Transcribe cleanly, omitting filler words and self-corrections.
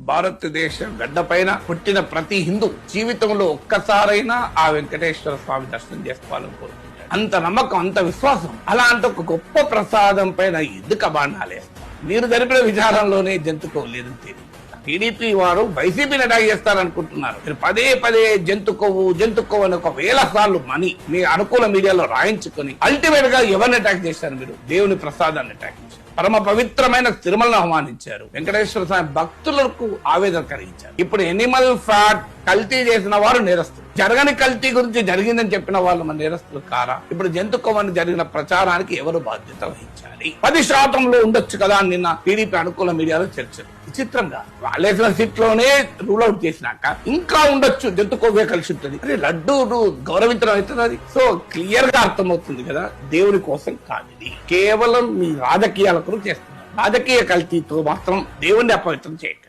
భారతదేశ గడ్డపైన పుట్టిన ప్రతి హిందూ జీవితంలో ఒక్కసారైనా ఆ వెంకటేశ్వర స్వామి దర్శనం చేసుకోవాలని కోరుకుంటారు. అంత నమ్మకం, అంత విశ్వాసం. అలాంటి ఒక గొప్ప ప్రసాదం పైన ఎందుకు బాణాలేస్తారు? మీరు జరిపిన విచారంలోనే జంతుకోవు లేదని తెలియదు. టీడీపీ వారు వైసీపీని అటాక్ చేస్తారనుకుంటున్నారు. మీరు పదే పదే జంతుకోవు అని 1000 సార్లు మీ అనుకూల మీడియాలో రాయించుకొని అల్టిమేట్ గా ఎవరిని అటాక్ చేశారు? మీరు దేవుని ప్రసాదాన్ని అటాక్ చేశారు. పరమ పవిత్రమైన తిరుమలను అవమానించారు. వెంకటేశ్వర స్వామి భక్తులకు ఆవేదన కలిగించారు. ఇప్పుడు ఎనిమల్ ఫ్యాట్ కల్తీ చేసిన వారు నేరస్తులు. జరగని కల్తీ గురించి జరిగిందని చెప్పిన వాళ్ళు మన నేరస్తులు కారా? ఇప్పుడు జంతుకోవని జరిగిన ప్రచారానికి ఎవరు బాధ్యత వహించాలి? 10% ఉండొచ్చు కదా అని నిన్న టీడీపీ అనుకూల మీడియాలో చర్చలు. విచిత్రంగా వాళ్ళేసిన సీట్ లోనే రూల్ అవుట్ చేసినాక ఇంకా ఉండొచ్చు, జంతుకోవే కలిసి ఉంటుంది. అరే లడ్డు గౌరవించడం అవుతున్నది. సో క్లియర్ గా అర్థమవుతుంది కదా, దేవుని కోసం కాదు, ఇది కేవలం మీ రాజకీయాల కొరకు చేస్తున్నారు. రాజకీయ కల్తీతో మాత్రం దేవుణ్ణి అపవిత్రం చేయకండి.